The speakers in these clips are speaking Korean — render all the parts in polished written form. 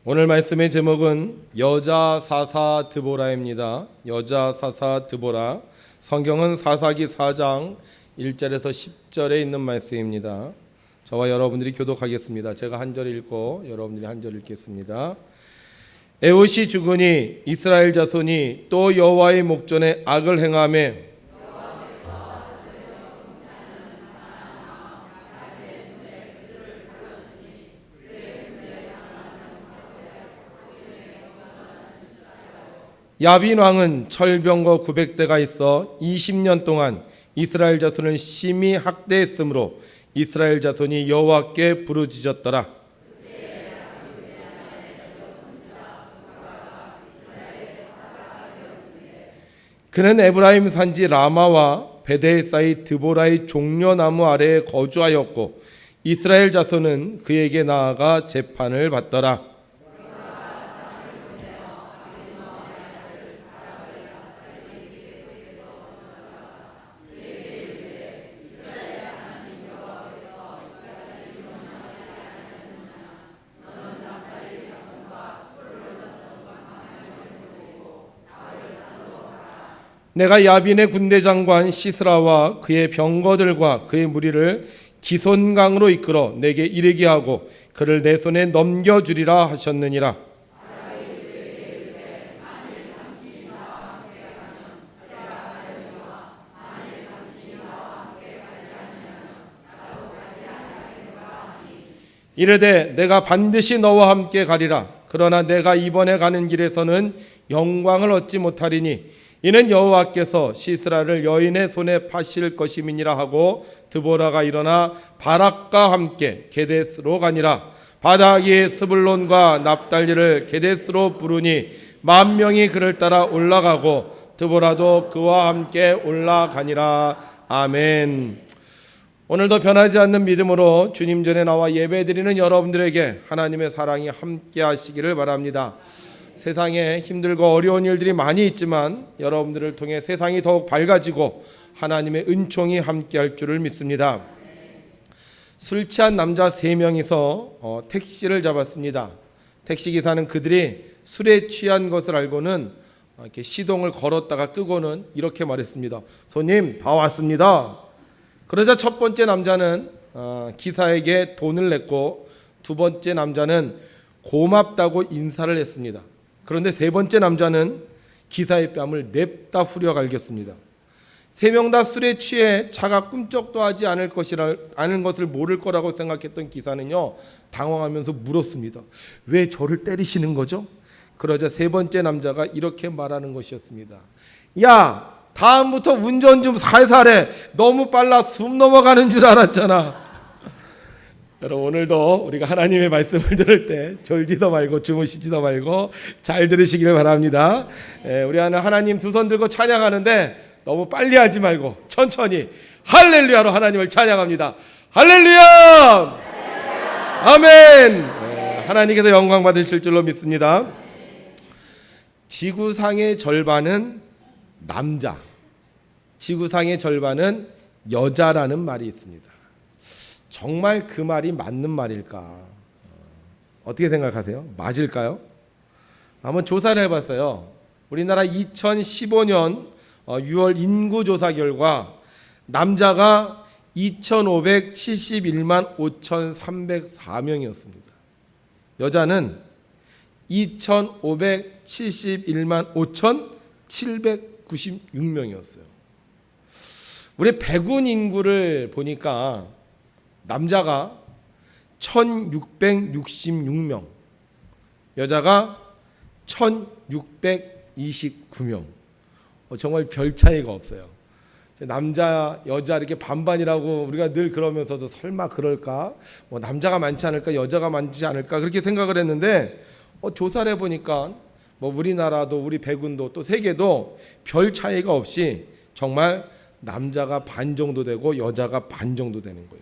오늘 말씀의 제목은 여자 사사 드보라입니다. 여자 사사 드보라. 성경은 사사기 4장 1절에서 10절에 있는 말씀입니다. 저와 여러분들이 교독하겠습니다. 제가 한 절 읽고 여러분들이 한 절 읽겠습니다. 에봇이 죽으니 이스라엘 자손이 또 여호와의 목전에 악을 행하며 야빈 왕은 철병거 900대가 있어 20년 동안 이스라엘 자손을 심히 학대했으므로 이스라엘 자손이 여호와께 부르짖었더라. 그는 에브라임 산지 라마와 베델 사이 드보라의 종려나무 아래에 거주하였고 이스라엘 자손은 그에게 나아가 재판을 받더라. 내가 야빈의 군대 장관 시스라와 그의 병거들과 그의 무리를 기손강으로 이끌어 내게 이르게 하고 그를 내 손에 넘겨주리라 하셨느니라. 이르되 내가 반드시 너와 함께 가리라. 그러나 내가 이번에 가는 길에서는 영광을 얻지 못하리니 이는 여호와께서 시스라를 여인의 손에 파실 것임이니라 하고 드보라가 일어나 바락과 함께 게데스로 가니라. 바다기의 스불론과 납달리를 게데스로 부르니 10,000명이 그를 따라 올라가고 드보라도 그와 함께 올라가니라. 아멘. 오늘도 변하지 않는 믿음으로 주님 전에 나와 예배드리는 여러분들에게 하나님의 사랑이 함께 하시기를 바랍니다. 세상에 힘들고 어려운 일들이 많이 있지만 여러분들을 통해 세상이 더욱 밝아지고 하나님의 은총이 함께할 줄을 믿습니다. 술 취한 남자 3명이서 택시를 잡았습니다. 택시기사는 그들이 술에 취한 것을 알고는 이렇게 시동을 걸었다가 끄고는 이렇게 말했습니다. 손님, 다 왔습니다. 그러자 첫 번째 남자는 기사에게 돈을 냈고 두 번째 남자는 고맙다고 인사를 했습니다. 그런데 세 번째 남자는 기사의 뺨을 냅다 후려 갈겼습니다. 3명 다 술에 취해 차가 꿈쩍도 하지 않은 것을 모를 거라고 생각했던 기사는요, 당황하면서 물었습니다. 왜 저를 때리시는 거죠? 그러자 세 번째 남자가 이렇게 말하는 것이었습니다. 야, 다음부터 운전 좀 살살해. 너무 빨라 숨 넘어가는 줄 알았잖아. 여러분, 오늘도 우리가 하나님의 말씀을 들을 때 졸지도 말고 주무시지도 말고 잘 들으시기를 바랍니다. 우리 하나님 두 손 들고 찬양하는데 너무 빨리 하지 말고 천천히 할렐루야로 하나님을 찬양합니다. 할렐루야! 아멘! 하나님께서 영광 받으실 줄로 믿습니다. 지구상의 절반은 남자, 지구상의 절반은 여자라는 말이 있습니다. 정말 그 말이 맞는 말일까? 어떻게 생각하세요? 맞을까요? 한번 조사를 해봤어요. 우리나라 2015년 6월 인구조사 결과 남자가 2,571만 5,304명이었습니다. 여자는 2,571만 5,796명이었어요. 우리 백운 인구를 보니까 남자가 1,666명, 여자가 1,629명. 정말 별 차이가 없어요. 남자, 여자 이렇게 반반이라고 우리가 늘 그러면서도 설마 그럴까? 남자가 많지 않을까? 여자가 많지 않을까? 그렇게 생각을 했는데 조사를 해보니까 우리나라도 우리 백운도 또 세계도 별 차이가 없이 정말 남자가 반 정도 되고 여자가 반 정도 되는 거예요.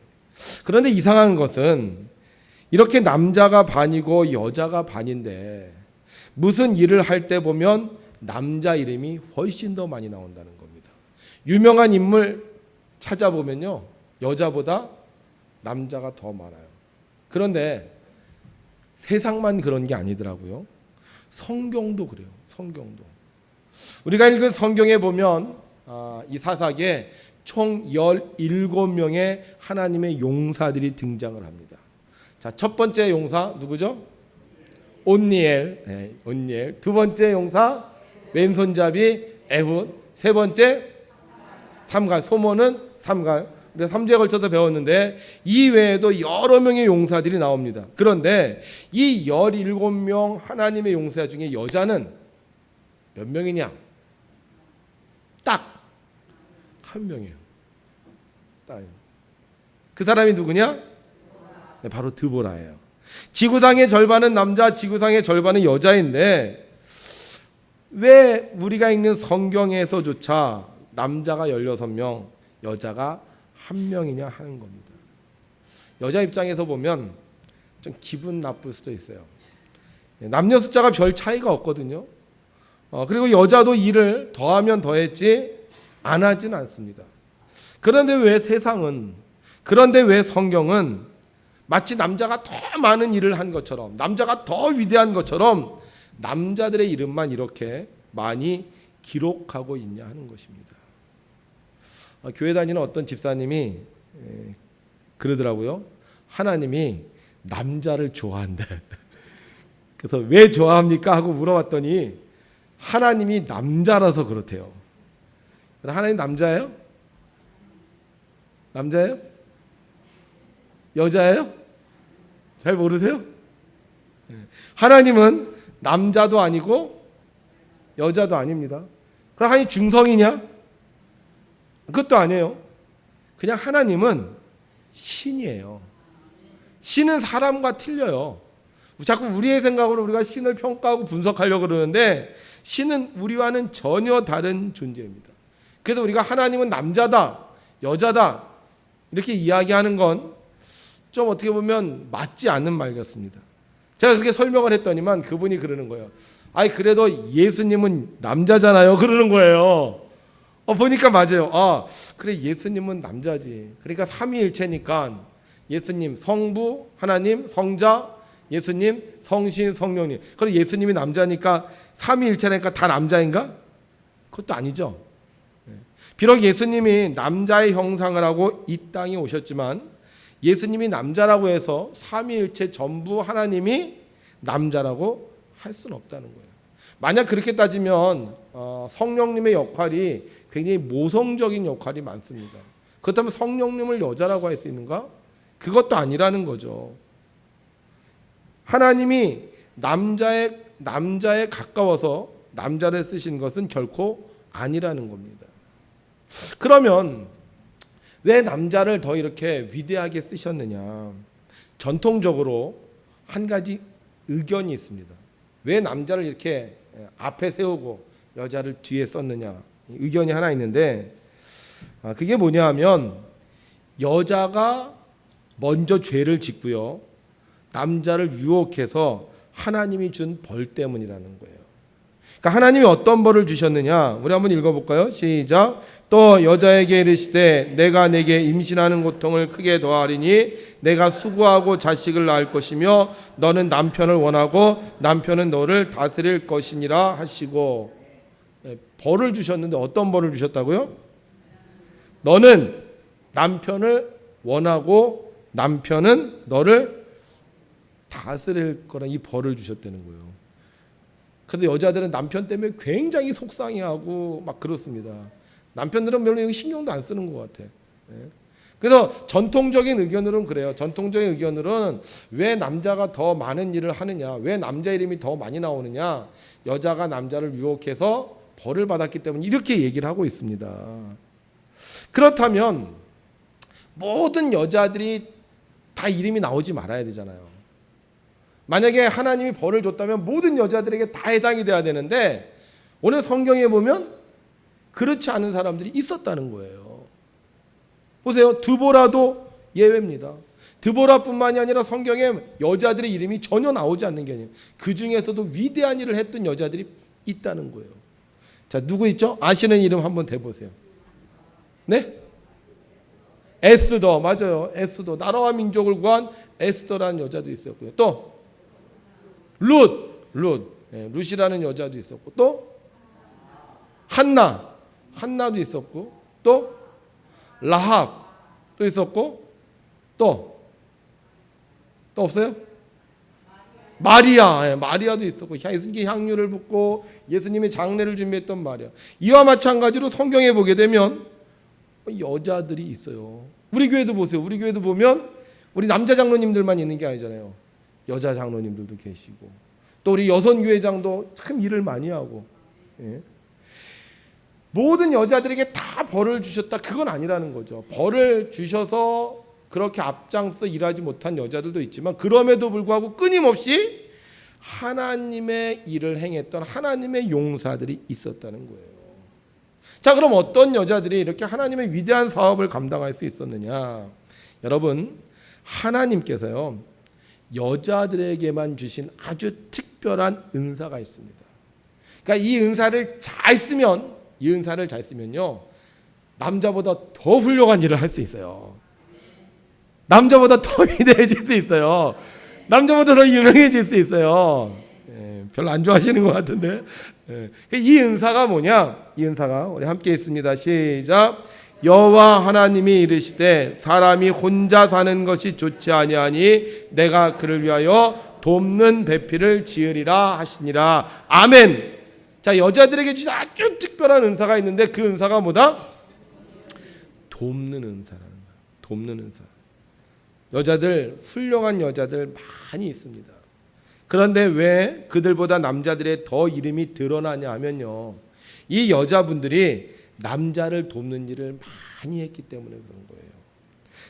그런데 이상한 것은 이렇게 남자가 반이고 여자가 반인데 무슨 일을 할 때 보면 남자 이름이 훨씬 더 많이 나온다는 겁니다. 유명한 인물 찾아보면요, 여자보다 남자가 더 많아요. 그런데 세상만 그런 게 아니더라고요. 성경도 그래요. 성경도. 우리가 읽은 성경에 보면 이 사사기에 총 17명의 하나님의 용사들이 등장을 합니다. 자, 첫 번째 용사 누구죠? 온니엘. 네, 온니엘. 두 번째 용사 왼손잡이 에훗. 세 번째 삼갈. 소모는 삼갈. 우리가 3주에 걸쳐서 배웠는데 이 외에도 여러 명의 용사들이 나옵니다. 그런데 이 17명 하나님의 용사 중에 여자는 몇 명이냐? 딱 한 명이에요. 딱. 그 사람이 누구냐? 네, 바로 드보라예요. 지구상의 절반은 남자, 지구상의 절반은 여자인데 왜 우리가 읽는 성경에서조차 남자가 16명, 여자가 한 명이냐 하는 겁니다. 여자 입장에서 보면 좀 기분 나쁠 수도 있어요. 남녀 숫자가 별 차이가 없거든요. 그리고 여자도 일을 더하면 더했지 안 하진 않습니다. 그런데 왜 세상은, 그런데 왜 성경은 마치 남자가 더 많은 일을 한 것처럼, 남자가 더 위대한 것처럼 남자들의 이름만 이렇게 많이 기록하고 있냐 하는 것입니다. 교회 다니는 어떤 집사님이 그러더라고요. 하나님이 남자를 좋아한대. 그래서 왜 좋아합니까? 하고 물어봤더니 하나님이 남자라서 그렇대요. 하나님 남자예요? 남자예요? 여자예요? 잘 모르세요? 하나님은 남자도 아니고 여자도 아닙니다. 그럼 하나님 중성이냐? 그것도 아니에요. 그냥 하나님은 신이에요. 신은 사람과 틀려요. 자꾸 우리의 생각으로 우리가 신을 평가하고 분석하려고 그러는데 신은 우리와는 전혀 다른 존재입니다. 그래서 우리가 하나님은 남자다, 여자다 이렇게 이야기하는 건 좀 어떻게 보면 맞지 않는 말 같습니다. 제가 그렇게 설명을 했더니만 그분이 그러는 거예요. 아니 그래도 예수님은 남자잖아요. 그러는 거예요. 보니까 맞아요. 그래 예수님은 남자지. 그러니까 삼위일체니까 예수님 성부, 하나님 성자, 예수님 성신, 성령님. 그럼 예수님이 남자니까 삼위일체니까 다 남자인가? 그것도 아니죠. 비록 예수님이 남자의 형상을 하고 이 땅에 오셨지만 예수님이 남자라고 해서 삼위일체 전부 하나님이 남자라고 할 수는 없다는 거예요. 만약 그렇게 따지면 성령님의 역할이 굉장히 모성적인 역할이 많습니다. 그렇다면 성령님을 여자라고 할 수 있는가? 그것도 아니라는 거죠. 하나님이 남자에 가까워서 남자를 쓰신 것은 결코 아니라는 겁니다. 그러면 왜 남자를 더 이렇게 위대하게 쓰셨느냐? 전통적으로 한 가지 의견이 있습니다. 왜 남자를 이렇게 앞에 세우고 여자를 뒤에 썼느냐? 의견이 하나 있는데 그게 뭐냐 하면 여자가 먼저 죄를 짓고요. 남자를 유혹해서 하나님이 준 벌 때문이라는 거예요. 그러니까 하나님이 어떤 벌을 주셨느냐? 우리 한번 읽어볼까요? 시작. 또 여자에게 이르시되 내가 내게 임신하는 고통을 크게 더하리니 내가 수고하고 자식을 낳을 것이며 너는 남편을 원하고 남편은 너를 다스릴 것이니라 하시고 벌을 주셨는데 어떤 벌을 주셨다고요? 너는 남편을 원하고 남편은 너를 다스릴 거란 이 벌을 주셨다는 거예요. 그래서 여자들은 남편 때문에 굉장히 속상해하고 막 그렇습니다. 남편들은 별로 신경도 안 쓰는 것 같아. 그래서 전통적인 의견으로는 그래요. 전통적인 의견으로는 왜 남자가 더 많은 일을 하느냐, 왜 남자 이름이 더 많이 나오느냐, 여자가 남자를 유혹해서 벌을 받았기 때문에 이렇게 얘기를 하고 있습니다. 그렇다면 모든 여자들이 다 이름이 나오지 말아야 되잖아요. 만약에 하나님이 벌을 줬다면 모든 여자들에게 다 해당이 돼야 되는데 오늘 성경에 보면 그렇지 않은 사람들이 있었다는 거예요. 보세요. 드보라도 예외입니다. 드보라뿐만이 아니라 성경에 여자들의 이름이 전혀 나오지 않는 게 아니에요. 그 중에서도 위대한 일을 했던 여자들이 있다는 거예요. 자, 누구 있죠? 아시는 이름 한번 대보세요. 네? 에스더. 맞아요. 에스더. 나라와 민족을 구한 에스더라는 여자도 있었고요. 또 룻이라는 여자도 있었고, 또 한나도 있었고, 또 라합도 있었고, 또 없어요? 마리아도 있었고, 예수님께 향유를 붓고 예수님의 장례를 준비했던 마리아. 이와 마찬가지로 성경에 보게 되면 여자들이 있어요. 우리 교회도 보세요. 우리 교회도 보면 우리 남자 장로님들만 있는 게 아니잖아요. 여자 장로님들도 계시고, 또 우리 여성 교회장도 참 일을 많이 하고. 모든 여자들에게 다 벌을 주셨다, 그건 아니라는 거죠. 벌을 주셔서 그렇게 앞장서 일하지 못한 여자들도 있지만, 그럼에도 불구하고 끊임없이 하나님의 일을 행했던 하나님의 용사들이 있었다는 거예요. 자, 그럼 어떤 여자들이 이렇게 하나님의 위대한 사업을 감당할 수 있었느냐? 여러분, 하나님께서요, 여자들에게만 주신 아주 특별한 은사가 있습니다. 그러니까 이 은사를 잘 쓰면요, 남자보다 더 훌륭한 일을 할 수 있어요. 남자보다 더 위대해질 수 있어요. 남자보다 더 유명해질 수 있어요. 별로 안 좋아하시는 것 같은데. 이 은사가 뭐냐? 이 은사가 우리 함께 있습니다. 시작. 여호와 하나님이 이르시되 사람이 혼자 사는 것이 좋지 아니하니 내가 그를 위하여 돕는 배필을 지으리라 하시니라. 아멘. 자, 여자들에게 주신 아주 특별한 은사가 있는데, 그 은사가 뭐다? 돕는 은사라는 거야. 돕는 은사. 여자들, 훌륭한 여자들 많이 있습니다. 그런데 왜 그들보다 남자들의 더 이름이 드러나냐 하면요, 이 여자분들이 남자를 돕는 일을 많이 했기 때문에 그런 거예요.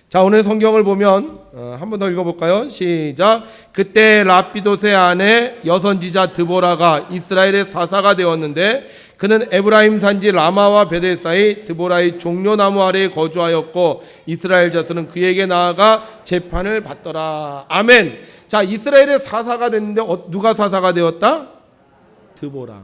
자, 오늘 성경을 보면 한 번 더 읽어볼까요? 시작. 그때 라피도스의 아내 여선지자 드보라가 이스라엘의 사사가 되었는데, 그는 에브라임 산지 라마와 베델 사이 드보라의 종려나무 아래에 거주하였고, 이스라엘 자손은 그에게 나아가 재판을 받더라. 아멘. 자, 이스라엘의 사사가 됐는데 누가 사사가 되었다? 드보라.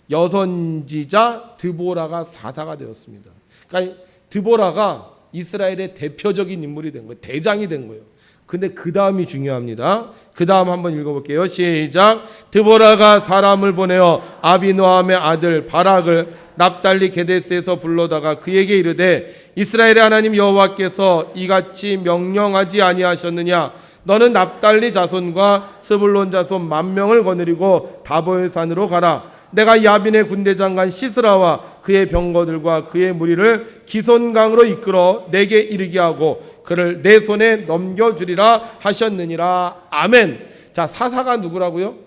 여선지자 드보라가 사사가 되었습니다. 그러니까 드보라가 이스라엘의 대표적인 인물이 된 거예요. 대장이 된 거예요. 근데 그 다음이 중요합니다. 그 다음 한번 읽어볼게요. 시작. 드보라가 사람을 보내어 아비노함의 아들 바락을 납달리 게데스에서 불러다가 그에게 이르되, 이스라엘의 하나님 여호와께서 이같이 명령하지 아니하셨느냐? 너는 납달리 자손과 스불론 자손 10,000명을 거느리고 다보의 산으로 가라. 내가 야빈의 군대장관 시스라와 그의 병거들과 그의 무리를 기손강으로 이끌어 내게 이르게 하고 그를 내 손에 넘겨주리라 하셨느니라. 아멘. 자, 사사가 누구라고요?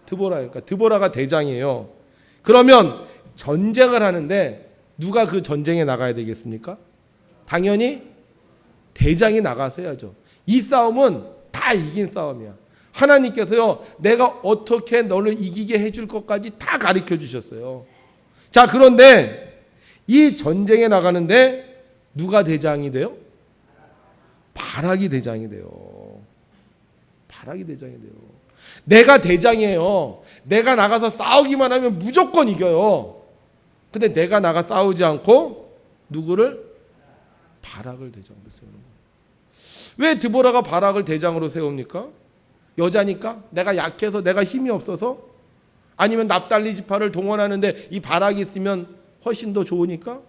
드보라니까. 드보라가 대장이에요. 그러면 전쟁을 하는데 누가 그 전쟁에 나가야 되겠습니까? 당연히 대장이 나가서 해야죠. 이 싸움은 다 이긴 싸움이야. 하나님께서요, 내가 어떻게 너를 이기게 해줄 것까지 다 가르쳐 주셨어요. 자, 그런데 이 전쟁에 나가는데 누가 대장이 돼요? 바락이 대장이 돼요. 바락이 대장이 돼요. 내가 대장이에요. 내가 나가서 싸우기만 하면 무조건 이겨요. 근데 내가 나가 싸우지 않고 누구를? 바락을 대장으로 세우는 거예요. 왜 드보라가 바락을 대장으로 세웁니까? 여자니까? 내가 약해서, 내가 힘이 없어서? 아니면 납달리 지파를 동원하는데 이 바락이 있으면 훨씬 더 좋으니까?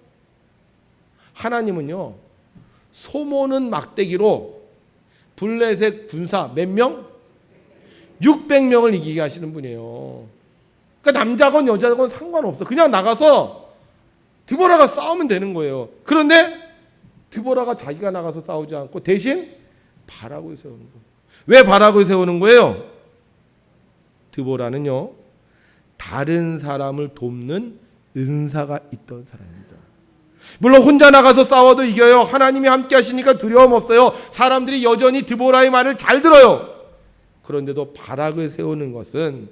하나님은요, 소모는 막대기로 블레셋 군사 몇 명? 600명을 이기게 하시는 분이에요. 그러니까 남자건 여자건 상관없어. 그냥 나가서 드보라가 싸우면 되는 거예요. 그런데 드보라가 자기가 나가서 싸우지 않고 대신 바락을 세우는 거예요. 왜 바락을 세우는 거예요? 드보라는요, 다른 사람을 돕는 은사가 있던 사람입니다. 물론 혼자 나가서 싸워도 이겨요. 하나님이 함께 하시니까 두려움 없어요. 사람들이 여전히 드보라의 말을 잘 들어요. 그런데도 바락을 세우는 것은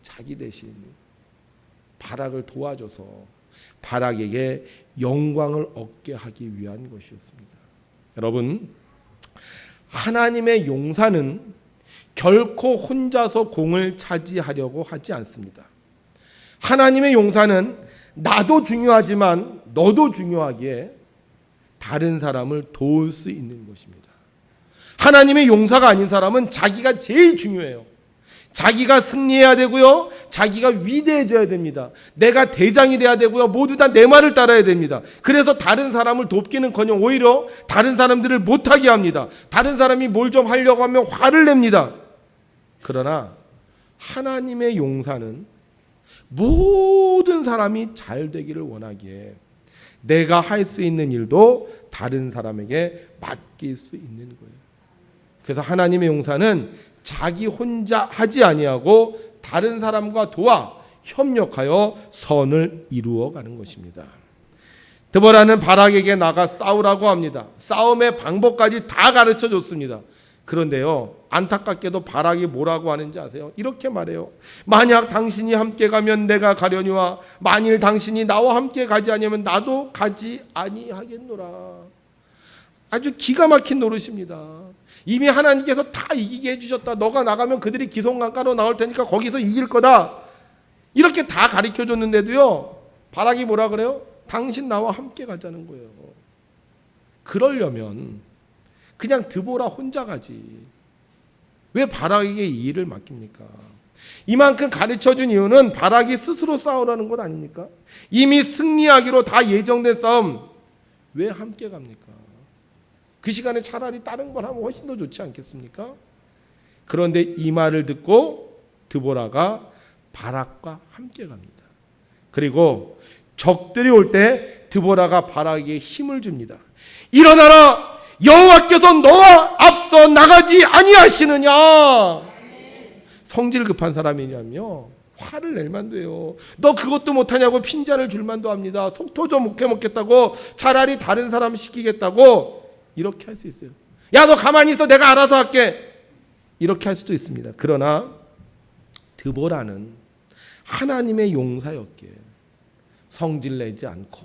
자기 대신 바락을 도와줘서 바락에게 영광을 얻게 하기 위한 것이었습니다. 여러분, 하나님의 용사는 결코 혼자서 공을 차지하려고 하지 않습니다. 하나님의 용사는 나도 중요하지만 너도 중요하기에 다른 사람을 도울 수 있는 것입니다. 하나님의 용사가 아닌 사람은 자기가 제일 중요해요. 자기가 승리해야 되고요. 자기가 위대해져야 됩니다. 내가 대장이 돼야 되고요. 모두 다 내 말을 따라야 됩니다. 그래서 다른 사람을 돕기는커녕 오히려 다른 사람들을 못하게 합니다. 다른 사람이 뭘 좀 하려고 하면 화를 냅니다. 그러나 하나님의 용사는 모든 사람이 잘 되기를 원하기에 내가 할 수 있는 일도 다른 사람에게 맡길 수 있는 거예요. 그래서 하나님의 용사는 자기 혼자 하지 아니하고 다른 사람과 도와 협력하여 선을 이루어가는 것입니다. 드보라는 바락에게 나가 싸우라고 합니다. 싸움의 방법까지 다 가르쳐 줬습니다. 그런데요, 안타깝게도 바락이 뭐라고 하는지 아세요? 이렇게 말해요. 만약 당신이 함께 가면 내가 가려니와 만일 당신이 나와 함께 가지 아니하면 나도 가지 아니하겠노라. 아주 기가 막힌 노릇입니다. 이미 하나님께서 다 이기게 해주셨다. 너가 나가면 그들이 기송강가로 나올 테니까 거기서 이길 거다. 이렇게 다 가르쳐 줬는데도요, 바락이 뭐라 그래요? 당신 나와 함께 가자는 거예요. 그러려면 그냥 드보라 혼자 가지. 왜 바락에게 이 일을 맡깁니까? 이만큼 가르쳐 준 이유는 바락이 스스로 싸우라는 것 아닙니까? 이미 승리하기로 다 예정된 싸움 왜 함께 갑니까? 그 시간에 차라리 다른 걸 하면 훨씬 더 좋지 않겠습니까? 그런데 이 말을 듣고 드보라가 바락과 함께 갑니다. 그리고 적들이 올 때 드보라가 바락에게 힘을 줍니다. 일어나라! 여호와께서 너와 앞서 나가지 아니하시느냐? 성질 급한 사람이냐면요, 화를 낼 만도 해요. 너 그것도 못하냐고 핀잔을 줄 만도 합니다. 속 터져 못 해먹겠다고, 차라리 다른 사람 시키겠다고 이렇게 할 수 있어요. 야, 너 가만히 있어, 내가 알아서 할게, 이렇게 할 수도 있습니다. 그러나 드보라는 하나님의 용사였기에 성질내지 않고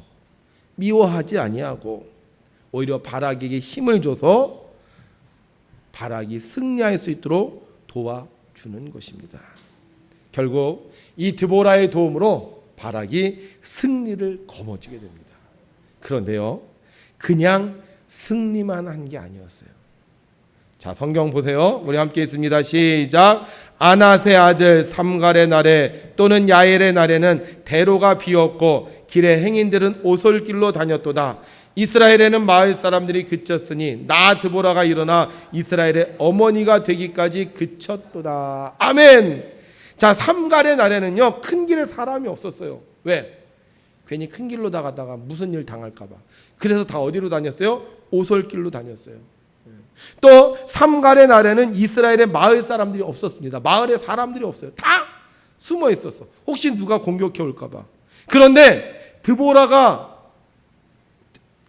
미워하지 아니하고 오히려 바락에게 힘을 줘서 바락이 승리할 수 있도록 도와주는 것입니다. 결국 이 드보라의 도움으로 바락이 승리를 거머쥐게 됩니다. 그런데요, 그냥 승리만 한 게 아니었어요. 자, 성경 보세요. 우리 함께 있습니다. 시작. 아낫의 아들 삼갈의 날에 또는 야엘의 날에는 대로가 비었고 길에 행인들은 오솔길로 다녔도다. 이스라엘에는 마을 사람들이 그쳤으니 나 드보라가 일어나 이스라엘의 어머니가 되기까지 그쳤도다. 아멘. 자, 삼갈의 날에는요, 큰 길에 사람이 없었어요. 왜? 괜히 큰 길로 나가다가 무슨 일 당할까 봐. 그래서 다 어디로 다녔어요? 오솔길로 다녔어요. 또 삼갈의 날에는 이스라엘의 마을 사람들이 없었습니다. 마을에 사람들이 없어요. 다 숨어 있었어. 혹시 누가 공격해 올까 봐. 그런데 드보라가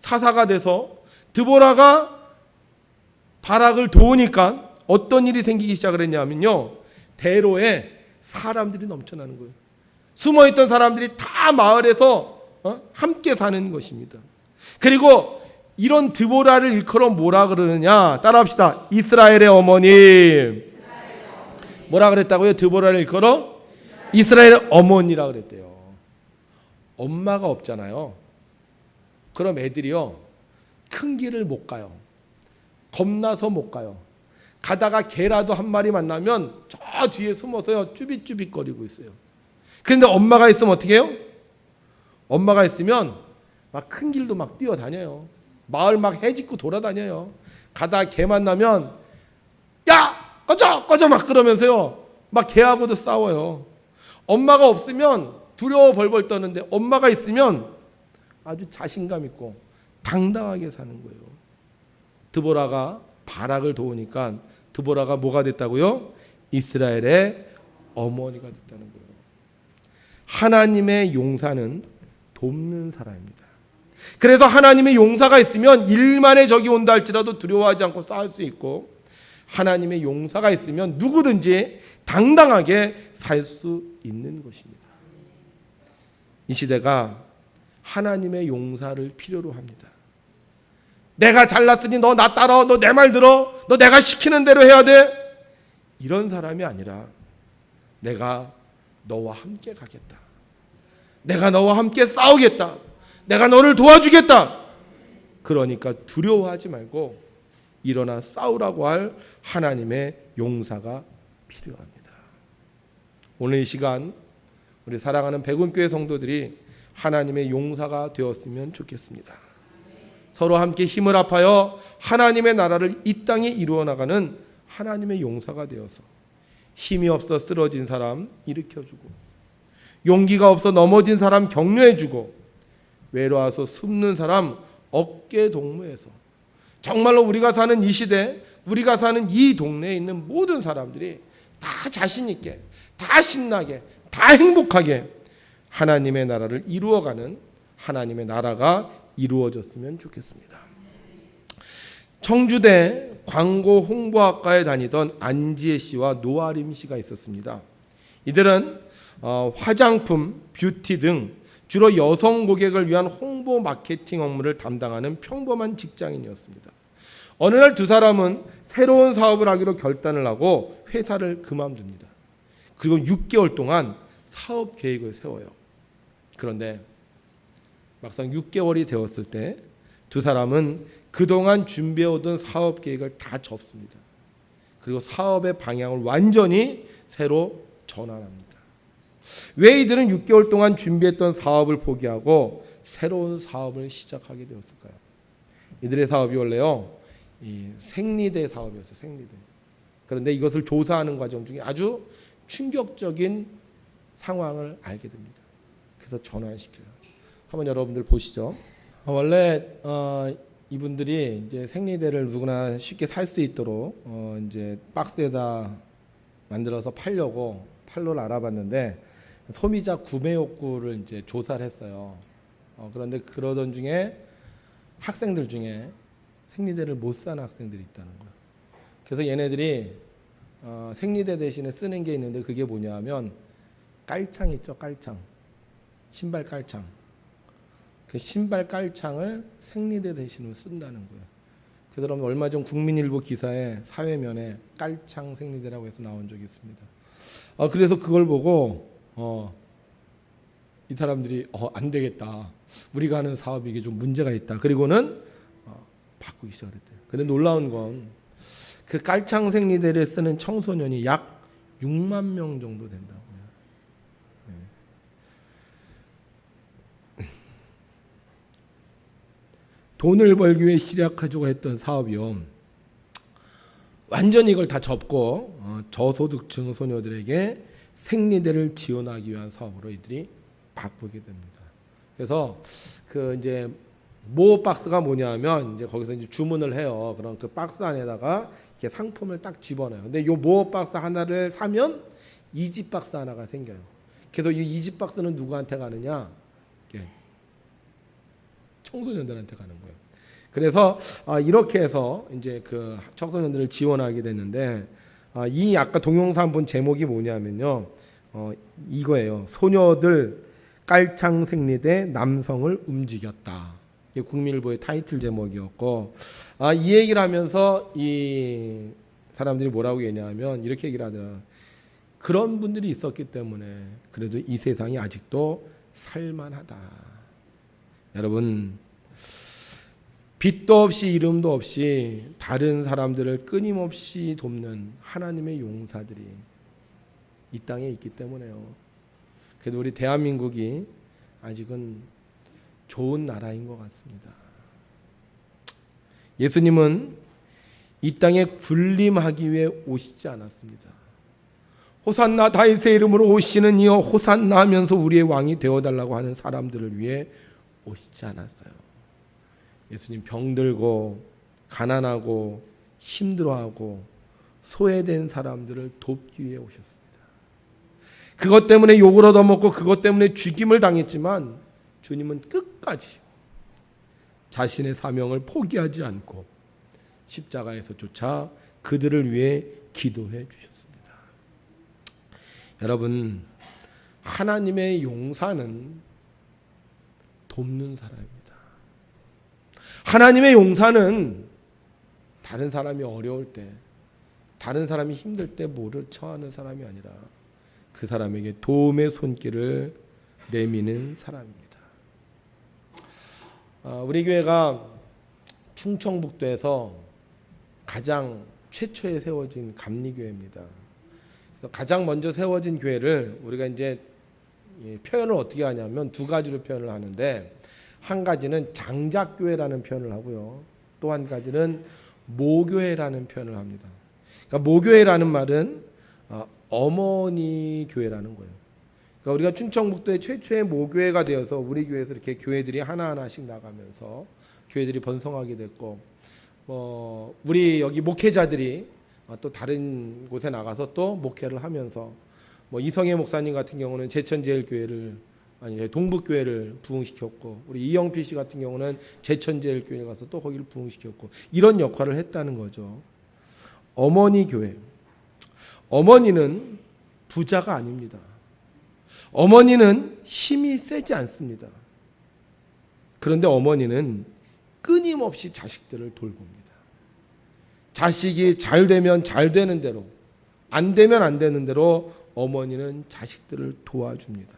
사사가 돼서 드보라가 바락을 도우니까 어떤 일이 생기기 시작을 했냐면요, 대로에 사람들이 넘쳐나는 거예요. 숨어있던 사람들이 다 마을에서 함께 사는 것입니다. 그리고 이런 드보라를 일컬어 뭐라 그러느냐, 따라합시다. 이스라엘의 어머니. 뭐라 그랬다고요? 드보라를 일컬어 이스라엘의 어머니라 그랬대요. 엄마가 없잖아요. 그럼 애들이요, 큰 길을 못 가요. 겁나서 못 가요. 가다가 개라도 한 마리 만나면 저 뒤에 숨어서요, 쭈빗쭈빗거리고 있어요. 그런데 엄마가 있으면 어떻게 해요? 엄마가 있으면 막 큰 길도 막 뛰어다녀요. 마을 막 해짓고 돌아다녀요. 가다가 개 만나면 야, 꺼져 막 그러면서요, 막 개하고도 싸워요. 엄마가 없으면 두려워 벌벌 떠는데 엄마가 있으면 아주 자신감 있고 당당하게 사는 거예요. 드보라가 바락을 도우니까 드보라가 뭐가 됐다고요? 이스라엘의 어머니가 됐다는 거예요. 하나님의 용사는 돕는 사람입니다. 그래서 하나님의 용사가 있으면 일만의 적이 온다 할지라도 두려워하지 않고 싸울 수 있고, 하나님의 용사가 있으면 누구든지 당당하게 살 수 있는 것입니다. 이 시대가 하나님의 용사를 필요로 합니다. 내가 잘났으니 너 나 따라, 너 내 말 들어, 너 내가 시키는 대로 해야 돼, 이런 사람이 아니라 내가 너와 함께 가겠다, 내가 너와 함께 싸우겠다, 내가 너를 도와주겠다, 그러니까 두려워하지 말고 일어나 싸우라고 할 하나님의 용사가 필요합니다. 오늘 이 시간 우리 사랑하는 백운교회 성도들이 하나님의 용사가 되었으면 좋겠습니다. 서로 함께 힘을 합하여 하나님의 나라를 이 땅에 이루어 나가는 하나님의 용사가 되어서 힘이 없어 쓰러진 사람 일으켜주고, 용기가 없어 넘어진 사람 격려해주고, 외로워서 숨는 사람 어깨 동무해서 정말로 우리가 사는 이 시대, 우리가 사는 이 동네에 있는 모든 사람들이 다 자신 있게, 다 신나게, 다 행복하게 하나님의 나라를 이루어가는 하나님의 나라가 이루어졌으면 좋겠습니다. 청주대 광고 홍보학과에 다니던 안지혜 씨와 노아림 씨가 있었습니다. 이들은 화장품, 뷰티 등 주로 여성 고객을 위한 홍보 마케팅 업무를 담당하는 평범한 직장인이었습니다. 어느 날 두 사람은 새로운 사업을 하기로 결단을 하고 회사를 그만둡니다. 그리고 6개월 동안 사업 계획을 세워요. 그런데 막상 6개월이 되었을 때 두 사람은 그동안 준비해오던 사업 계획을 다 접습니다. 그리고 사업의 방향을 완전히 새로 전환합니다. 왜 이들은 6개월 동안 준비했던 사업을 포기하고 새로운 사업을 시작하게 되었을까요? 이들의 사업이 원래요, 이 생리대 사업이었어요. 생리대. 그런데 이것을 조사하는 과정 중에 아주 충격적인 상황을 알게 됩니다. 그래서 전환시켜요. 한번 여러분들 보시죠. 원래 이분들이 이제 생리대를 누구나 쉽게 살 수 있도록 이제 박스에다 만들어서 팔려고 판로를 알아봤는데, 소비자 구매 욕구를 이제 조사를 했어요. 그런데 그러던 중에 학생들 중에 생리대를 못 사는 학생들이 있다는 거예요. 그래서 얘네들이 생리대 대신에 쓰는 게 있는데, 그게 뭐냐면 깔창 있죠, 깔창. 신발 깔창. 그 신발 깔창을 생리대 대신으로 쓴다는 거예요. 그래서 여러분 얼마 전 국민일보 기사에 사회면에 깔창 생리대라고 해서 나온 적이 있습니다. 그래서 그걸 보고 이 사람들이 안 되겠다. 우리가 하는 사업이 이게 좀 문제가 있다. 그리고는 바꾸기 시작했대요. 그런데 놀라운 건 그 깔창 생리대를 쓰는 청소년이 약 6만 명 정도 된다고요. 돈을 벌기 위해 시작하려고 했던 사업이요, 완전히 이걸 다 접고 저소득층 소녀들에게 생리대를 지원하기 위한 사업으로 이들이 바꾸게 됩니다. 그래서 그 이제 모 박스가 뭐냐면 이제 거기서 이제 주문을 해요. 그럼 그 박스 안에다가 이렇게 상품을 딱 집어넣어요. 근데 요 모 박스 하나를 사면 이지 박스 하나가 생겨요. 그래서 이 이지 박스는 누구한테 가느냐? 청소년들한테 가는 거예요. 그래서 이렇게 해서 이제 그 청소년들을 지원하게 됐는데, 이 아까 동영상 한번 제목이 뭐냐면요, 이거예요. 소녀들 깔창 생리대 남성을 움직였다. 이게 국민일보의 타이틀 제목이었고, 이 얘기를 하면서 이 사람들이 뭐라고 얘기하냐면 이렇게 얘기를 하더라고요. 그런 분들이 있었기 때문에 그래도 이 세상이 아직도 살만하다. 여러분, 빛도 없이 이름도 없이 다른 사람들을 끊임없이 돕는 하나님의 용사들이 이 땅에 있기 때문에요. 그래도 우리 대한민국이 아직은 좋은 나라인 것 같습니다. 예수님은 이 땅에 군림하기 위해 오시지 않았습니다. 호산나 다윗의 이름으로 오시는 이여 호산나 하면서 우리의 왕이 되어달라고 하는 사람들을 위해 오시지 않았어요. 예수님 병들고 가난하고 힘들어하고 소외된 사람들을 돕기 위해 오셨습니다. 그것 때문에 욕을 얻어먹고 그것 때문에 죽임을 당했지만 주님은 끝까지 자신의 사명을 포기하지 않고 십자가에서조차 그들을 위해 기도해 주셨습니다. 여러분, 하나님의 용사는 돕는 사람입니다. 하나님의 용사는 다른 사람이 어려울 때, 다른 사람이 힘들 때 뭐를 처하는 사람이 아니라 그 사람에게 도움의 손길을 내미는 사람입니다. 우리 교회가 충청북도에서 가장 최초에 세워진 감리교회입니다. 그래서 가장 먼저 세워진 교회를 우리가 이제 표현을 어떻게 하냐면 두 가지로 표현을 하는데, 한 가지는 장작교회라는 표현을 하고요, 또 한 가지는 모교회라는 표현을 합니다. 그러니까 모교회라는 말은 어머니 교회라는 거예요. 그러니까 우리가 충청북도의 최초의 모교회가 되어서 우리 교회에서 이렇게 교회들이 하나하나씩 나가면서 교회들이 번성하게 됐고, 우리 여기 목회자들이 또 다른 곳에 나가서 또 목회를 하면서, 이성애 목사님 같은 경우는 제천제일교회를, 동북교회를 부흥시켰고, 우리 이영필 씨 같은 경우는 제천제일교회에 가서 또 거기를 부흥시켰고, 이런 역할을 했다는 거죠. 어머니 교회. 어머니는 부자가 아닙니다. 어머니는 힘이 세지 않습니다. 그런데 어머니는 끊임없이 자식들을 돌봅니다. 자식이 잘 되면 잘 되는 대로, 안 되면 안 되는 대로 어머니는 자식들을 도와줍니다.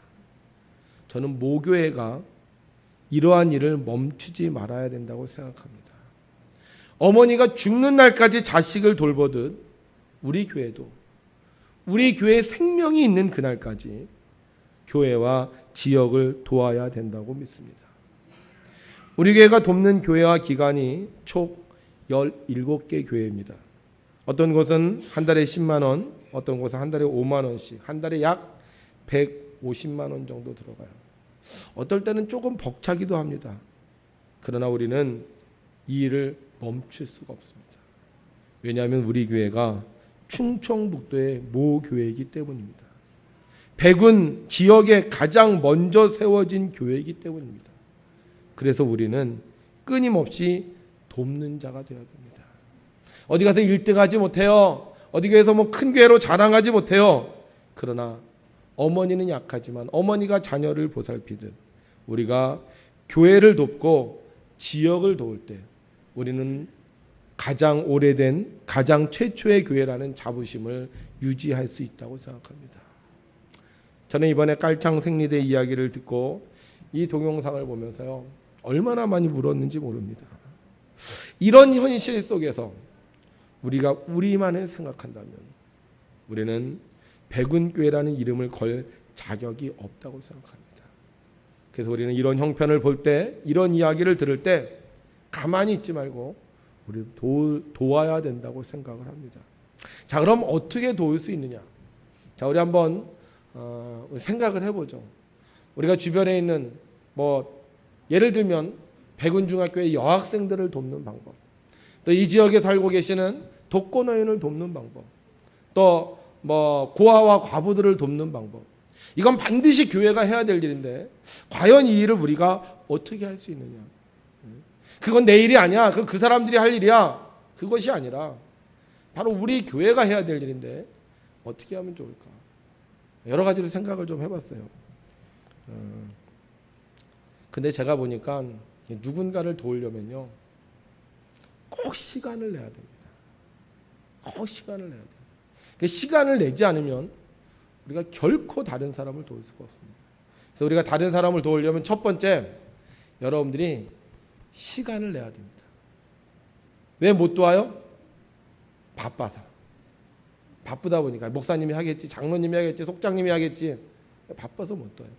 저는 모교회가 이러한 일을 멈추지 말아야 된다고 생각합니다. 어머니가 죽는 날까지 자식을 돌보듯 우리 교회도 우리 교회의 생명이 있는 그날까지 교회와 지역을 도와야 된다고 믿습니다. 우리 교회가 돕는 교회와 기관이 총 17개 교회입니다. 어떤 곳은 한 달에 10만 원, 어떤 곳은 한 달에 5만 원씩, 한 달에 약 150만 원 정도 들어가요. 어떨 때는 조금 벅차기도 합니다. 그러나 우리는 이 일을 멈출 수가 없습니다. 왜냐하면 우리 교회가 충청북도의 모교회이기 때문입니다. 백운 지역에 가장 먼저 세워진 교회이기 때문입니다. 그래서 우리는 끊임없이 돕는 자가 되어야 됩니다. 어디 가서 1등하지 못해요. 어디 가서 큰 교회로 자랑하지 못해요. 그러나 어머니는 약하지만 어머니가 자녀를 보살피듯 우리가 교회를 돕고 지역을 도울 때 우리는 가장 오래된, 가장 최초의 교회라는 자부심을 유지할 수 있다고 생각합니다. 저는 이번에 깔창 생리대 이야기를 듣고 이 동영상을 보면서요, 얼마나 많이 울었는지 모릅니다. 이런 현실 속에서 우리가 우리만을 생각한다면 우리는 백운교회라는 이름을 걸 자격이 없다고 생각합니다. 그래서 우리는 이런 형편을 볼 때, 이런 이야기를 들을 때 가만히 있지 말고 우리 도와야 된다고 생각을 합니다. 자, 그럼 어떻게 도울 수 있느냐? 자, 우리 한번 생각을 해보죠. 우리가 주변에 있는 예를 들면 백운중학교의 여학생들을 돕는 방법, 또 이 지역에 살고 계시는 독거노인을 돕는 방법, 또 고아와 과부들을 돕는 방법, 이건 반드시 교회가 해야 될 일인데 과연 이 일을 우리가 어떻게 할 수 있느냐? 그건 내 일이 아니야. 그 사람들이 할 일이야. 그것이 아니라 바로 우리 교회가 해야 될 일인데 어떻게 하면 좋을까? 여러 가지로 생각을 좀 해봤어요. 근데 제가 보니까 누군가를 도우려면요, 꼭 시간을 내야 됩니다. 꼭 시간을 내야 돼요. 그 시간을 내지 않으면 우리가 결코 다른 사람을 도울 수가 없습니다. 그래서 우리가 다른 사람을 도우려면 첫 번째, 여러분들이 시간을 내야 됩니다. 왜 못 도와요? 바빠서. 바쁘다 보니까. 목사님이 하겠지, 장로님이 하겠지, 속장님이 하겠지. 바빠서 못 도와요.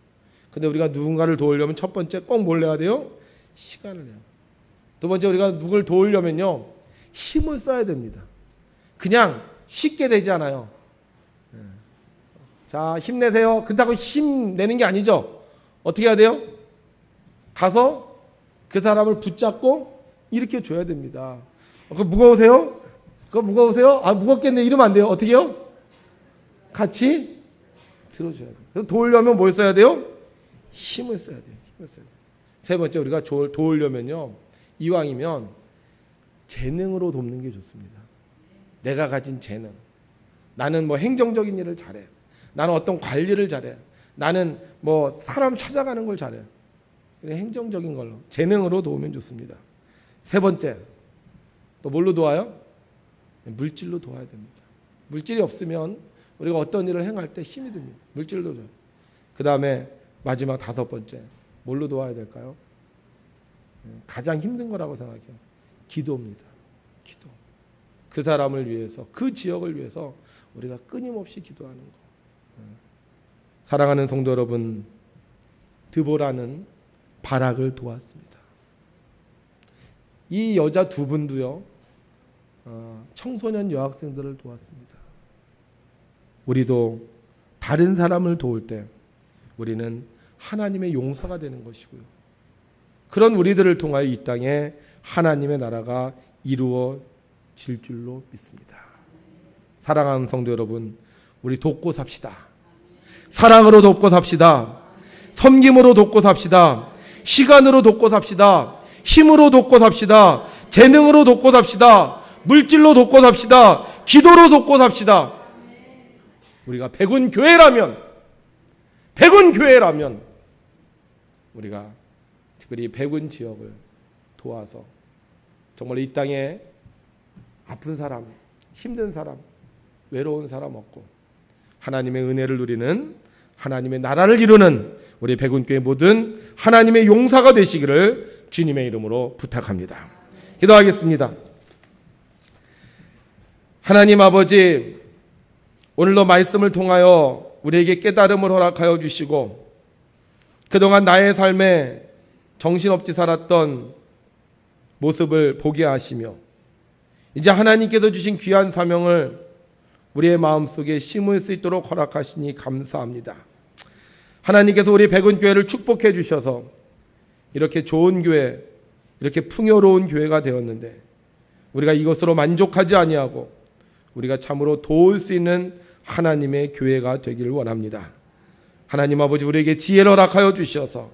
근데 우리가 누군가를 도우려면 첫 번째 꼭 뭘 내야 돼요? 시간을 내요. 두 번째, 우리가 누굴 도우려면요, 힘을 써야 됩니다. 그냥 쉽게 되지 않아요. 자, 힘내세요. 그렇다고 힘 내는 게 아니죠. 어떻게 해야 돼요? 가서 그 사람을 붙잡고 일으켜 줘야 됩니다. 그거 무거우세요? 그거 무거우세요? 무겁겠네. 이러면 안 돼요. 어떻게 해요? 같이 들어줘야 돼요. 그래서 도우려면 뭘 써야 돼요? 힘을 써야 돼요. 힘을 써야 돼요. 세 번째, 우리가 도우려면요, 이왕이면 재능으로 돕는 게 좋습니다. 내가 가진 재능. 나는 행정적인 일을 잘해. 나는 어떤 관리를 잘해. 나는 사람 찾아가는 걸 잘해. 행정적인 걸로, 재능으로 도우면 좋습니다. 세 번째, 또 뭘로 도와요? 물질로 도와야 됩니다. 물질이 없으면 우리가 어떤 일을 행할 때 힘이 듭니다. 물질로 줘요. 그 다음에 마지막 다섯 번째, 뭘로 도와야 될까요? 가장 힘든 거라고 생각해요. 기도입니다. 기도. 그 사람을 위해서, 그 지역을 위해서 우리가 끊임없이 기도하는 거. 사랑하는 성도 여러분, 드보라는 바락을 도왔습니다. 이 여자 두 분도요, 청소년 여학생들을 도왔습니다. 우리도 다른 사람을 도울 때 우리는 하나님의 용사가 되는 것이고요. 그런 우리들을 통하여 이 땅에 하나님의 나라가 이루어질 줄로 믿습니다. 사랑하는 성도 여러분, 우리 돕고 삽시다. 사랑으로 돕고 삽시다. 섬김으로 돕고 삽시다. 시간으로 돕고 삽시다. 힘으로 돕고 삽시다. 재능으로 돕고 삽시다. 물질로 돕고 삽시다. 기도로 돕고 삽시다. 우리가 백운 교회라면 우리가 특별히 백운 지역을 도와서 정말 이 땅에 아픈 사람, 힘든 사람, 외로운 사람 없고 하나님의 은혜를 누리는, 하나님의 나라를 이루는 우리 백운교회 모든 하나님의 용사가 되시기를 주님의 이름으로 부탁합니다. 기도하겠습니다. 하나님 아버지, 오늘도 말씀을 통하여 우리에게 깨달음을 허락하여 주시고 그동안 나의 삶에 정신없이 살았던 모습을 보게 하시며 이제 하나님께서 주신 귀한 사명을 우리의 마음속에 심을 수 있도록 허락하시니 감사합니다. 하나님께서 우리 백운교회를 축복해 주셔서 이렇게 좋은 교회, 이렇게 풍요로운 교회가 되었는데 우리가 이것으로 만족하지 아니하고 우리가 참으로 도울 수 있는 하나님의 교회가 되기를 원합니다. 하나님 아버지, 우리에게 지혜를 허락하여 주셔서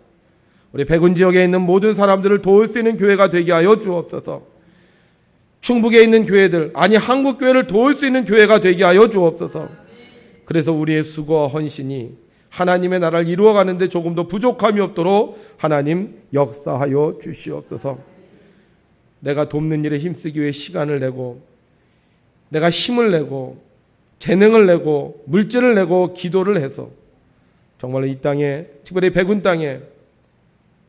우리 백운 지역에 있는 모든 사람들을 도울 수 있는 교회가 되게 하여 주옵소서. 충북에 있는 교회들, 아니 한국 교회를 도울 수 있는 교회가 되게 하여 주옵소서. 그래서 우리의 수고와 헌신이 하나님의 나라를 이루어가는데 조금 더 부족함이 없도록 하나님 역사하여 주시옵소서. 내가 돕는 일에 힘쓰기 위해 시간을 내고 내가 힘을 내고 재능을 내고 물질을 내고 기도를 해서 정말로 이 땅에, 특별히 백운 땅에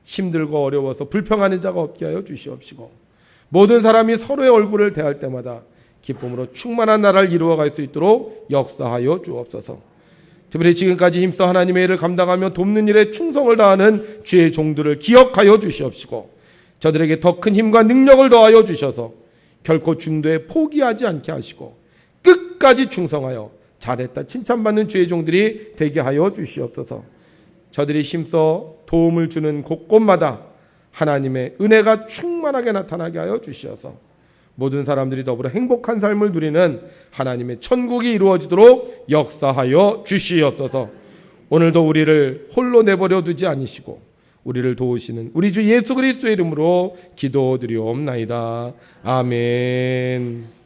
힘들고 어려워서 불평하는 자가 없게 하여 주시옵시고 모든 사람이 서로의 얼굴을 대할 때마다 기쁨으로 충만한 나라를 이루어갈 수 있도록 역사하여 주옵소서. 특별히 지금까지 힘써 하나님의 일을 감당하며 돕는 일에 충성을 다하는 주의 종들을 기억하여 주시옵시고 저들에게 더 큰 힘과 능력을 더하여 주셔서 결코 중도에 포기하지 않게 하시고 끝까지 충성하여 잘했다 칭찬받는 주의 종들이 되게 하여 주시옵소서. 저들이 힘써 도움을 주는 곳곳마다 하나님의 은혜가 충만하게 나타나게 하여 주시어서 모든 사람들이 더불어 행복한 삶을 누리는 하나님의 천국이 이루어지도록 역사하여 주시옵소서. 오늘도 우리를 홀로 내버려 두지 아니시고 우리를 도우시는 우리 주 예수 그리스도의 이름으로 기도드리옵나이다. 아멘.